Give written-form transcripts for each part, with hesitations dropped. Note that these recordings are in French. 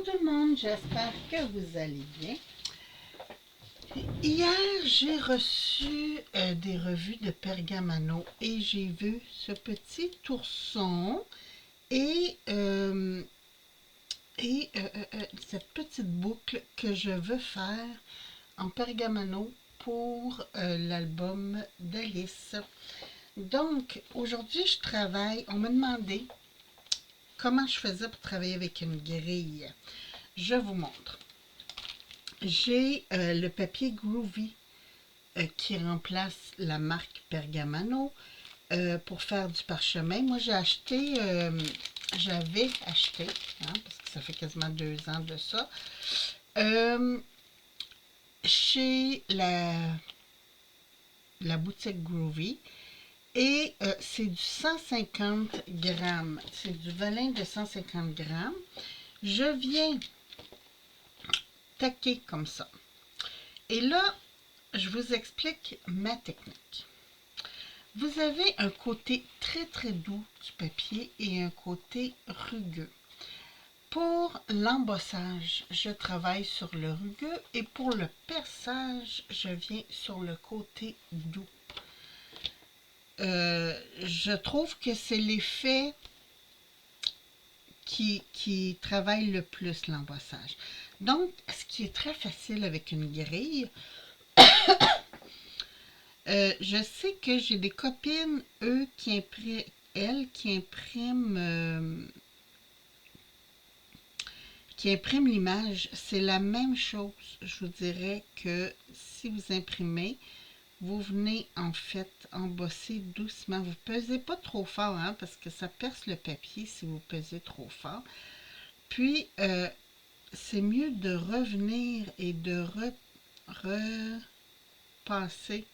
Bonjour tout le monde, j'espère que vous allez bien. Hier, j'ai reçu des revues de Pergamano et j'ai vu ce petit ourson et, cette petite boucle que je veux faire en Pergamano pour l'album d'Alice. Donc, aujourd'hui, je travaille. On m'a demandé comment je faisais pour travailler avec une grille. Je vous montre. J'ai le papier Groovy qui remplace la marque Pergamano pour faire du parchemin. Moi, j'avais acheté, hein, parce que ça fait quasiment 2 ans de ça, chez la boutique Groovy. Et c'est du 150 grammes. C'est du velin de 150 grammes. Je viens taquer comme ça. Et là, je vous explique ma technique. Vous avez un côté très très doux du papier et un côté rugueux. Pour l'embossage, je travaille sur le rugueux et pour le perçage, je viens sur le côté doux. Je trouve que c'est l'effet qui travaille le plus l'embossage. Donc, ce qui est très facile avec une grille, je sais que j'ai des copines, eux, qui impriment l'image. C'est la même chose. Je vous dirais que si vous imprimez, vous venez en fait embosser doucement. Vous ne pesez pas trop fort, hein, parce que ça perce le papier si vous pesez trop fort. Puis, c'est mieux de revenir et de repasser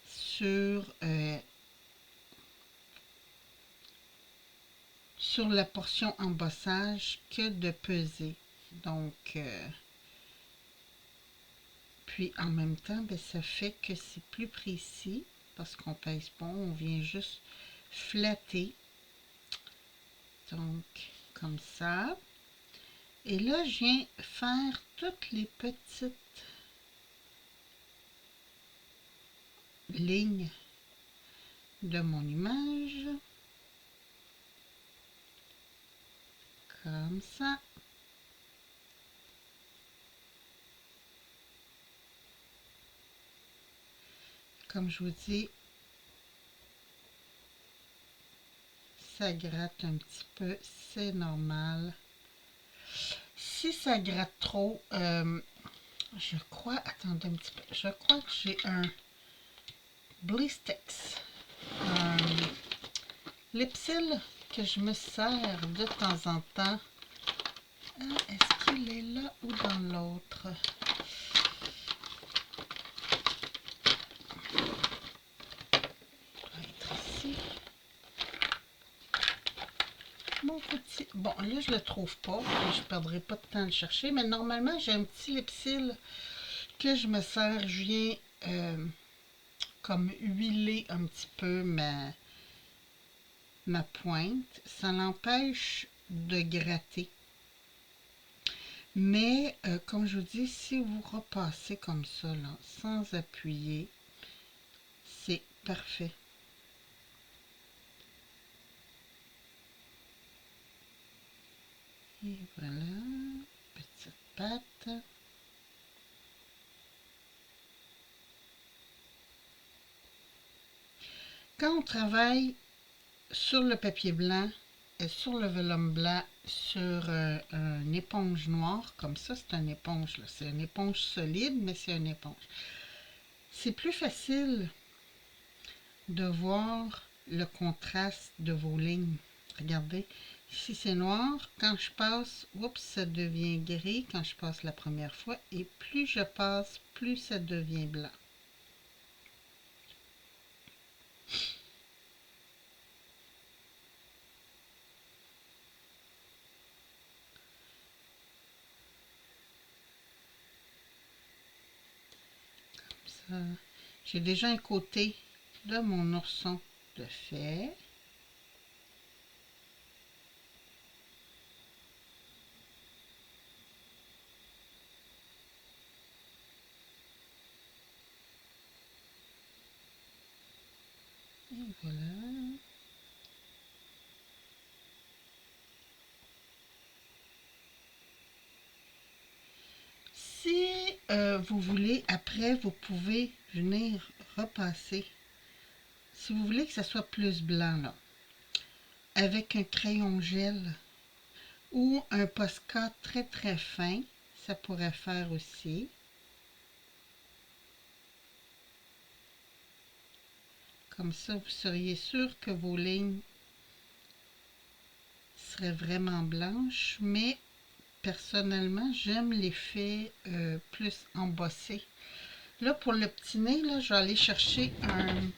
sur la portion embossage que de peser. Donc, puis en même temps, ben, ça fait que c'est plus précis parce qu'on pèse pas, on vient juste flatter. Donc, comme ça. Et là, je viens faire toutes les petites lignes de mon image. Comme ça. Comme je vous dis, ça gratte un petit peu, c'est normal. Si ça gratte trop, je crois, attendez un petit peu, je crois que j'ai un Blistex, un Lipsil que je me sers de temps en temps. Est-ce qu'il est là ou dans l'autre? Mon petit... Bon, là, je le trouve pas. Je ne perdrai pas de temps à le chercher. Mais normalement, j'ai un petit Lipsil que je me sers. Je viens comme huiler un petit peu ma pointe. Ça l'empêche de gratter. Mais, comme je vous dis, si vous repassez comme ça, là, sans appuyer, c'est parfait. Et voilà, petite patte. Quand on travaille sur le papier blanc et sur le velum blanc, sur une éponge noire, comme ça, c'est une éponge, c'est une éponge solide, mais c'est une éponge. C'est plus facile de voir le contraste de vos lignes. Regardez, ici c'est noir. Quand je passe, oups, ça devient gris quand je passe la première fois. Et plus je passe, plus ça devient blanc. Comme ça. J'ai déjà un côté de mon ourson de fait. Voilà. Si vous voulez, après, vous pouvez venir repasser. Si vous voulez que ça soit plus blanc, là, avec un crayon gel ou un Posca très très fin, ça pourrait faire aussi. Comme ça, vous seriez sûr que vos lignes seraient vraiment blanches, mais personnellement, j'aime l'effet plus embossé. Là, pour le petit nez, là, je vais aller chercher un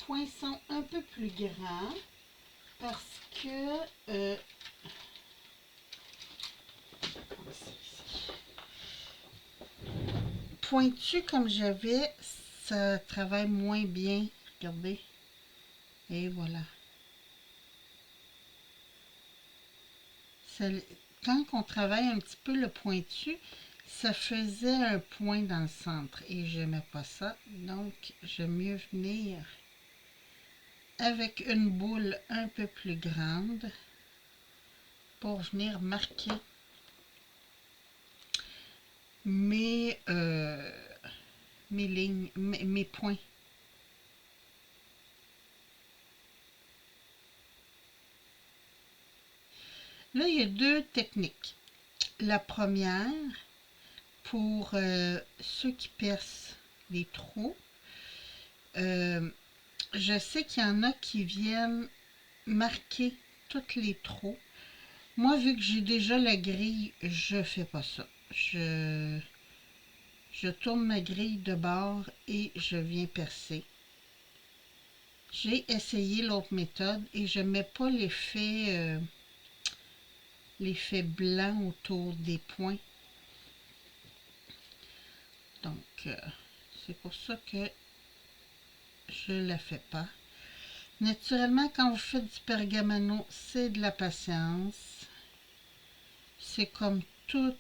poinçon un peu plus grand parce que pointu comme j'avais, ça travaille moins bien. Regardez. Et voilà. Ça, quand on travaille un petit peu le pointu, ça faisait un point dans le centre et j'aimais pas ça. Donc, j'aime mieux venir avec une boule un peu plus grande pour venir marquer mes, mes lignes, mes points. Là, il y a deux techniques. La première, pour ceux qui percent les trous, euh, je sais qu'il y en a qui viennent marquer tous les trous. Moi, vu que j'ai déjà la grille, je fais pas ça. Je tourne ma grille de bord et je viens percer. J'ai essayé l'autre méthode et je mets pas l'effet blanc autour des points. Donc, c'est pour ça que je ne la fais pas. Naturellement, quand vous faites du pergamano, c'est de la patience. C'est comme tout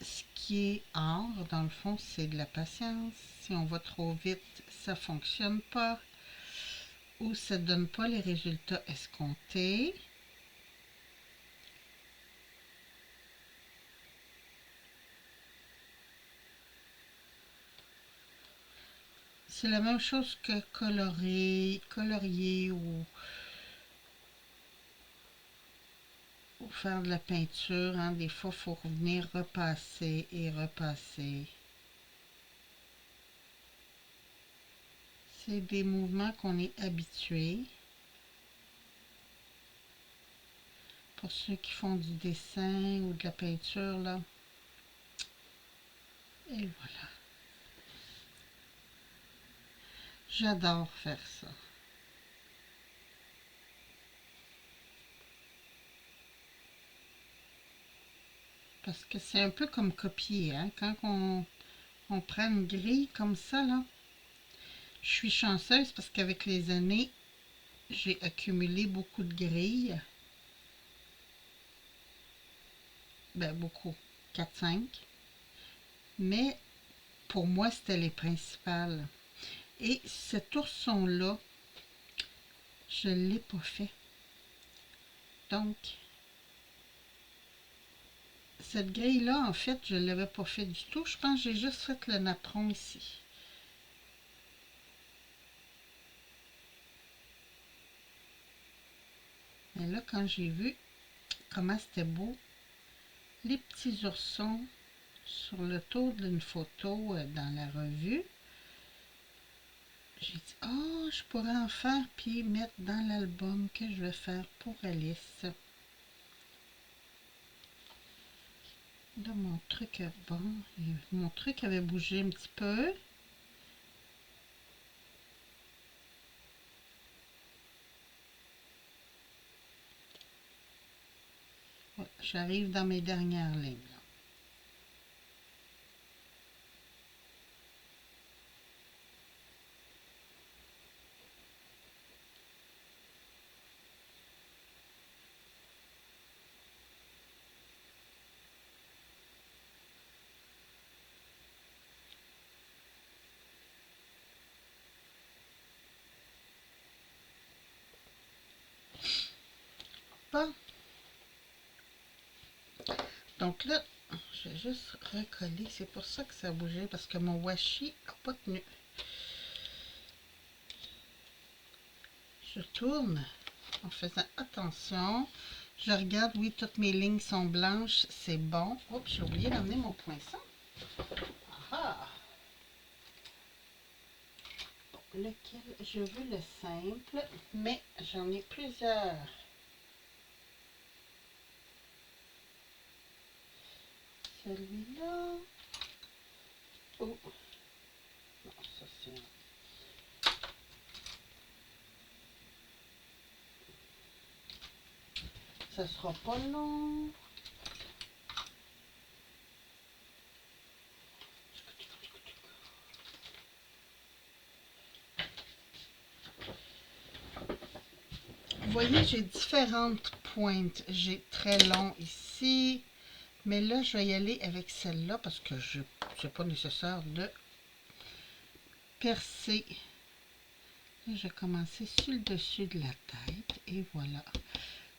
ce qui est art, dans le fond, c'est de la patience. Si on va trop vite, ça ne fonctionne pas ou ça ne donne pas les résultats escomptés. C'est la même chose que colorier ou faire de la peinture. Hein. Des fois, il faut revenir repasser et repasser. C'est des mouvements qu'on est habitué. Pour ceux qui font du dessin ou de la peinture, là. Et voilà. J'adore faire ça. Parce que c'est un peu comme copier. Hein? Quand on prend une grille comme ça, là, je suis chanceuse parce qu'avec les années, j'ai accumulé beaucoup de grilles. Ben, beaucoup. 4-5. Mais pour moi, c'était les principales. Et cet ourson-là, je ne l'ai pas fait. Donc, cette grille-là, en fait, je ne l'avais pas fait du tout. Je pense que j'ai juste fait le napperon ici. Mais là, quand j'ai vu comment c'était beau, les petits oursons sur le tour d'une photo dans la revue, j'ai dit, oh, je pourrais en faire puis mettre dans l'album que je vais faire pour Alice. Là, mon truc, bon, mon truc avait bougé un petit peu. Ouais, j'arrive dans mes dernières lignes. Bon. Donc là, je vais juste recoller. C'est pour ça que ça a bougé, parce que mon washi n'a pas tenu. Je tourne en faisant attention. Je regarde, oui, toutes mes lignes sont blanches, c'est bon. Oups, j'ai oublié d'amener mon poinçon. Ah! Lequel? Je veux le simple, mais j'en ai plusieurs. Celui-là. Oh! Non, ça c'est... Ça sera pas long. Vous voyez, j'ai différentes pointes. J'ai très long ici. Mais là, je vais y aller avec celle-là parce que c'est pas nécessaire de percer. Là, je vais commencer sur le dessus de la tête. Et voilà.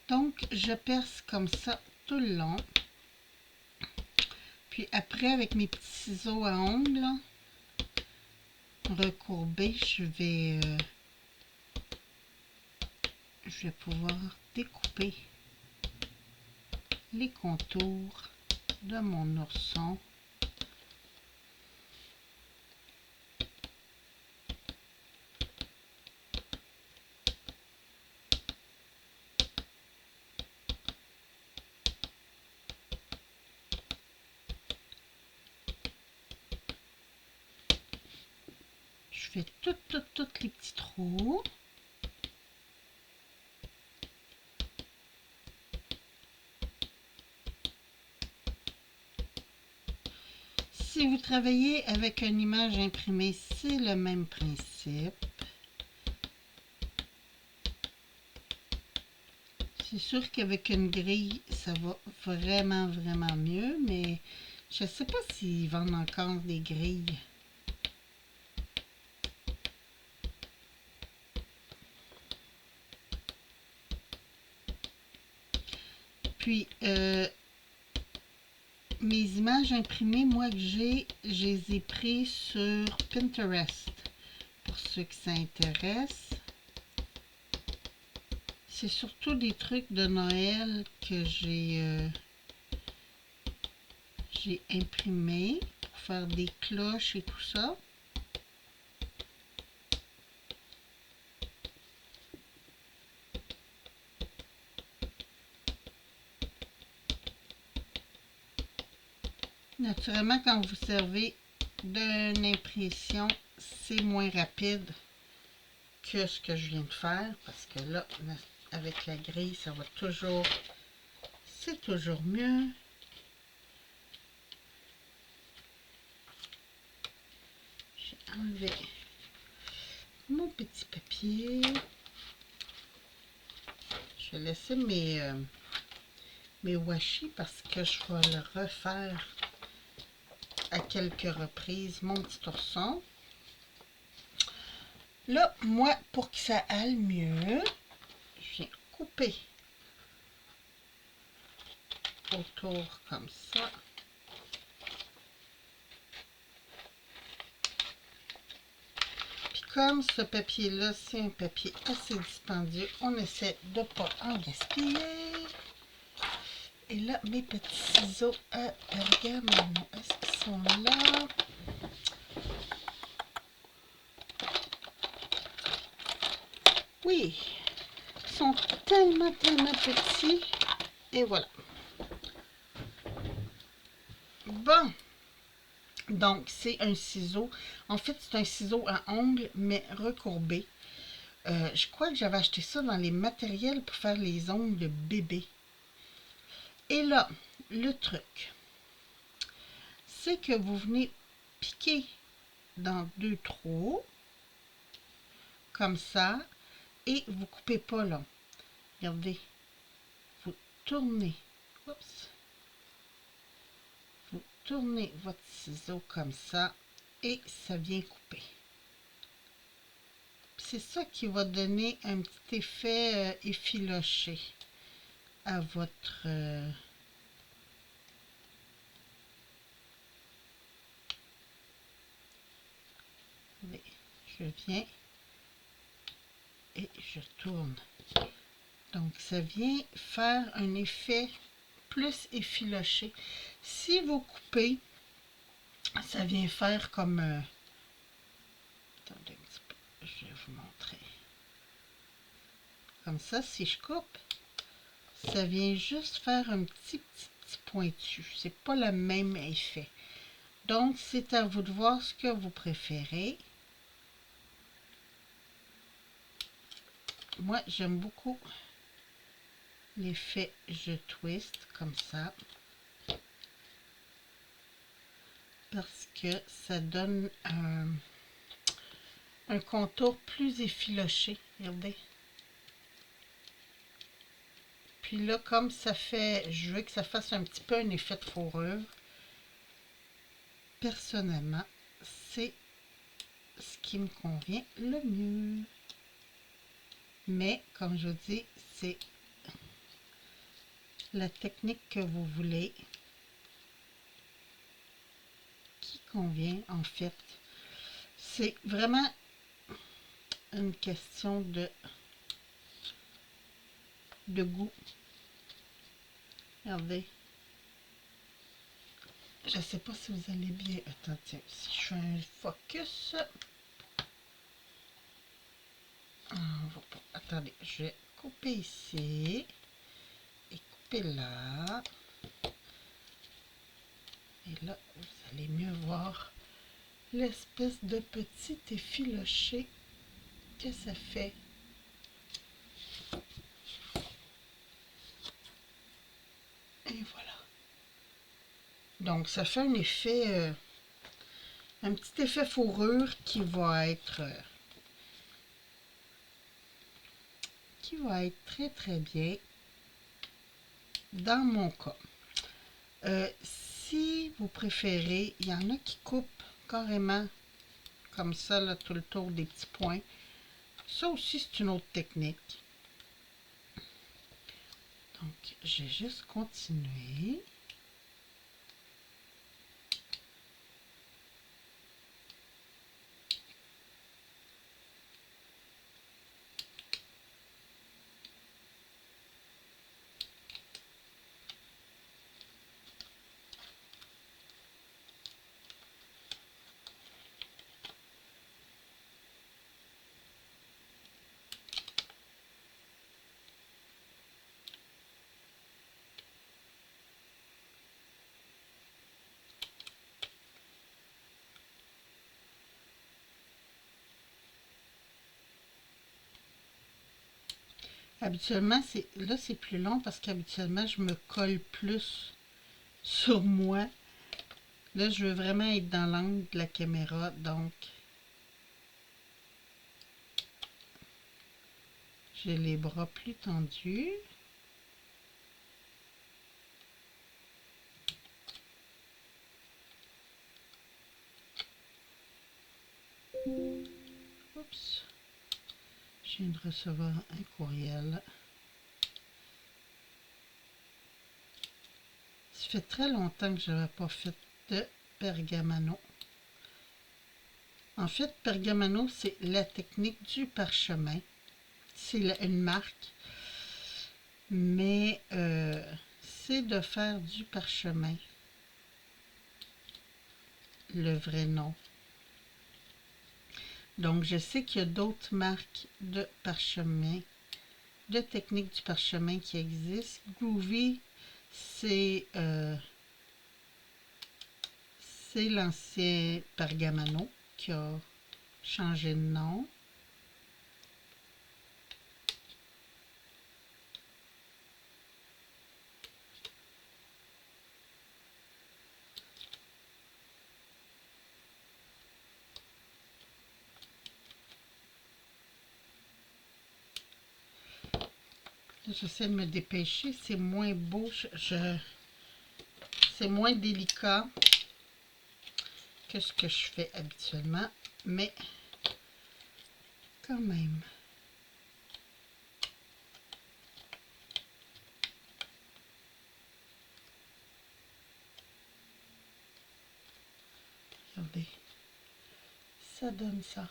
Donc, je perce comme ça tout le long. Puis après, avec mes petits ciseaux à ongles recourbés, je vais pouvoir découper les contours de mon ourson. Je fais tous les petits trous. Si vous travaillez avec une image imprimée, c'est le même principe. C'est sûr qu'avec une grille, ça va vraiment, vraiment mieux, mais je ne sais pas s'ils vendent encore des grilles. Puis, mes images imprimées, moi que je les ai prises sur Pinterest. Pour ceux qui s'intéressent. C'est surtout des trucs de Noël que j'ai imprimé pour faire des cloches et tout ça. Naturellement, quand vous servez d'une impression, c'est moins rapide que ce que je viens de faire parce que là, avec la grille, ça va toujours, c'est toujours mieux. J'ai enlevé mon petit papier. Je vais laisser mes washi parce que je vais le refaire à quelques reprises, mon petit ourson. Là, moi, pour que ça aille mieux, je viens couper autour comme ça. Puis comme ce papier-là, c'est un papier assez dispendieux, on essaie de ne pas en gaspiller. Et là, mes petits ciseaux à pergamon, est-ce qu'ils sont là? Oui, ils sont tellement, tellement petits. Et voilà. Bon. Donc, c'est un ciseau. En fait, c'est un ciseau à ongles, mais recourbé. Je crois que j'avais acheté ça dans les matériels pour faire les ongles de bébé. Et là, le truc, c'est que vous venez piquer dans 2 trous, comme ça, et vous coupez pas là. Regardez, vous tournez, oups, vous tournez votre ciseau comme ça, et ça vient couper. C'est ça qui va donner un petit effet effiloché. à votre je viens et je tourne. Donc ça vient faire un effet plus effiloché. Si vous coupez, ça vient faire comme attendez un petit peu, je vais vous montrer. Comme ça, si je coupe, ça vient juste faire un petit pointu. C'est pas le même effet. Donc, c'est à vous de voir ce que vous préférez. Moi, j'aime beaucoup l'effet je twist comme ça. Parce que ça donne un contour plus effiloché. Regardez. Puis là, comme ça fait, je veux que ça fasse un petit peu un effet de fourrure. Personnellement, c'est ce qui me convient le mieux. Mais, comme je vous dis, c'est la technique que vous voulez qui convient en fait. C'est vraiment une question de goût. Regardez. Je ne sais pas si vous allez bien. Attends, tiens, si je fais un focus. Attendez, je vais couper ici. Et couper là. Et là, vous allez mieux voir l'espèce de petit effiloché que ça fait. Et voilà. Donc, ça fait un effet, un petit effet fourrure qui va être très très bien dans mon cas. Si vous préférez, il y en a qui coupent carrément comme ça, là, tout le tour des petits points. Ça aussi, c'est une autre technique. Donc, je vais juste continuer. Habituellement, là, c'est plus long parce qu'habituellement, je me colle plus sur moi. Là, je veux vraiment être dans l'angle de la caméra, donc j'ai les bras plus tendus. Oups. Je viens de recevoir un courriel. Ça fait très longtemps que je n'avais pas fait de Pergamano. En fait, Pergamano, c'est la technique du parchemin. C'est une marque, mais c'est de faire du parchemin. Le vrai nom. Donc, je sais qu'il y a d'autres marques de parchemin, de techniques du parchemin qui existent. Groovy, c'est l'ancien Pergamano qui a changé de nom. J'essaie de me dépêcher, c'est moins beau, c'est moins délicat que ce que je fais habituellement, mais quand même. regardez. Ça donne ça.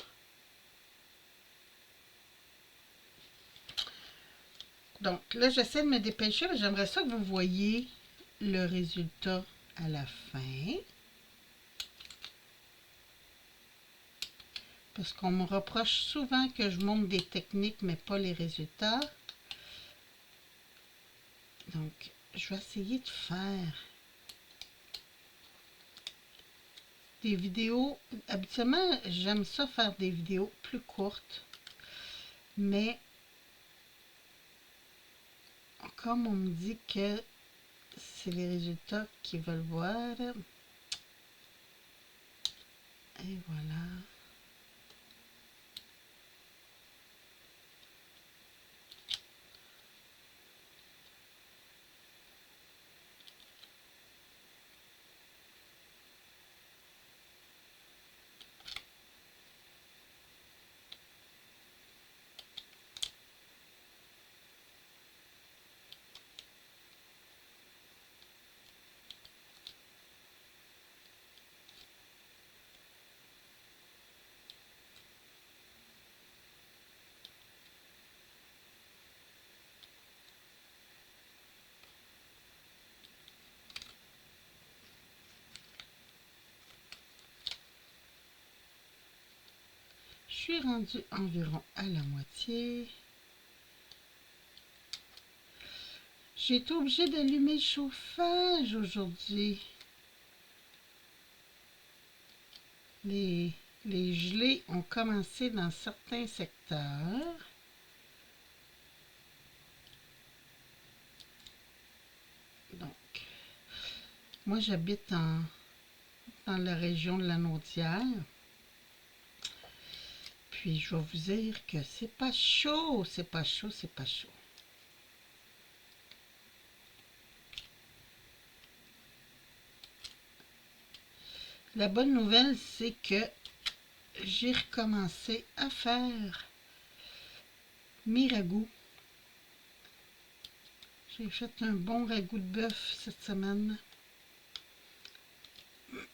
Donc là, j'essaie de me dépêcher. J'aimerais ça que vous voyiez le résultat à la fin. Parce qu'on me reproche souvent que je montre des techniques, mais pas les résultats. Donc, je vais essayer de faire des vidéos. Habituellement, j'aime ça faire des vidéos plus courtes. Mais, comme on me dit que c'est les résultats qu'ils veulent voir. Et voilà. Je suis rendue environ à la moitié. J'ai été obligée d'allumer le chauffage aujourd'hui. Les gelées ont commencé dans certains secteurs. Donc, moi j'habite dans la région de la Naudière. Puis je vais vous dire que c'est pas chaud, c'est pas chaud, c'est pas chaud. La bonne nouvelle, c'est que j'ai recommencé à faire mes ragoûts. J'ai fait un bon ragoût de bœuf cette semaine.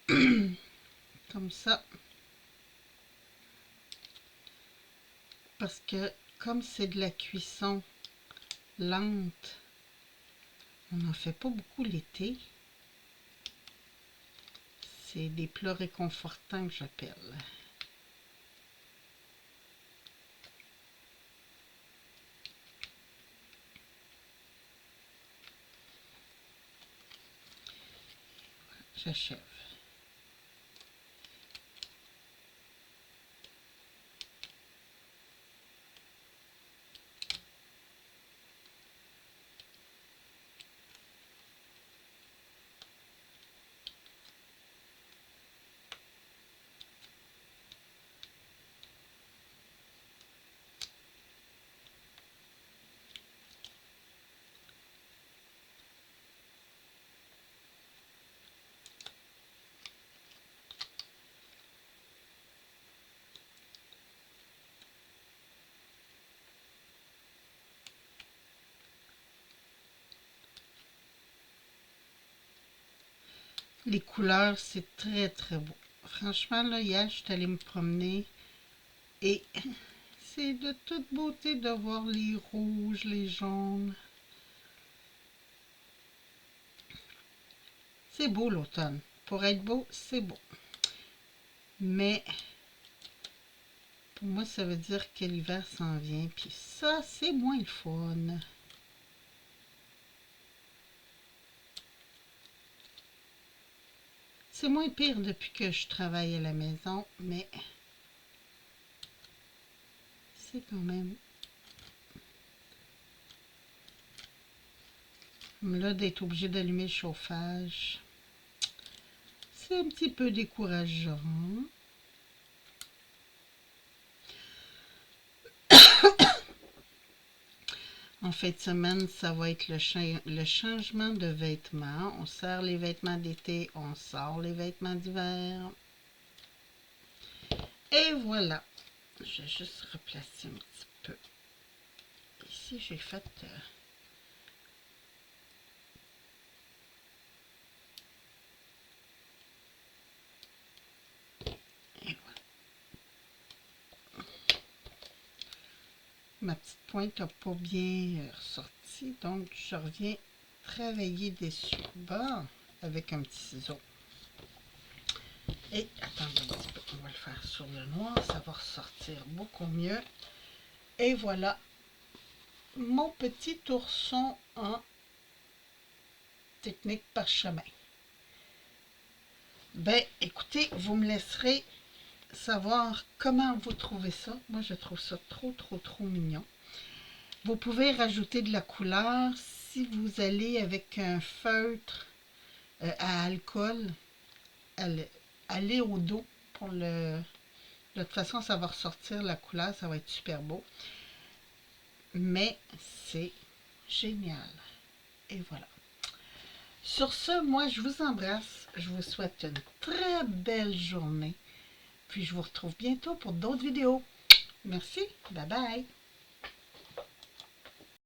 Comme ça. Parce que comme c'est de la cuisson lente, on n'en fait pas beaucoup l'été. C'est des plats réconfortants que j'appelle. J'achève. Les couleurs, c'est très très beau. Franchement, là, hier, je suis allée me promener et c'est de toute beauté de voir les rouges, les jaunes. C'est beau l'automne. Pour être beau, c'est beau. Mais pour moi, ça veut dire que l'hiver s'en vient. Puis ça, c'est moins le fun. C'est moins pire depuis que je travaille à la maison, mais c'est quand même... Là, d'être obligé d'allumer le chauffage, c'est un petit peu décourageant. En fin de semaine, ça va être le changement de vêtements. On serre les vêtements d'été, on sort les vêtements d'hiver. Et voilà. Je vais juste replacer un petit peu. Ici, j'ai fait... ma petite pointe n'a pas bien ressorti, donc je reviens travailler dessus. Bon, avec un petit ciseau. Et attendez un petit peu, on va le faire sur le noir, ça va ressortir beaucoup mieux. Et voilà mon petit ourson en technique parchemin. Ben, écoutez, vous me laisserez savoir comment vous trouvez ça. Moi, je trouve ça trop mignon. Vous pouvez rajouter de la couleur si vous allez avec un feutre à alcool. Allez au dos pour le... De toute façon, ça va ressortir la couleur, ça va être super beau. Mais c'est génial. Et voilà. Sur ce, moi, je vous embrasse. Je vous souhaite une très belle journée. Puis, je vous retrouve bientôt pour d'autres vidéos. Merci. Bye bye.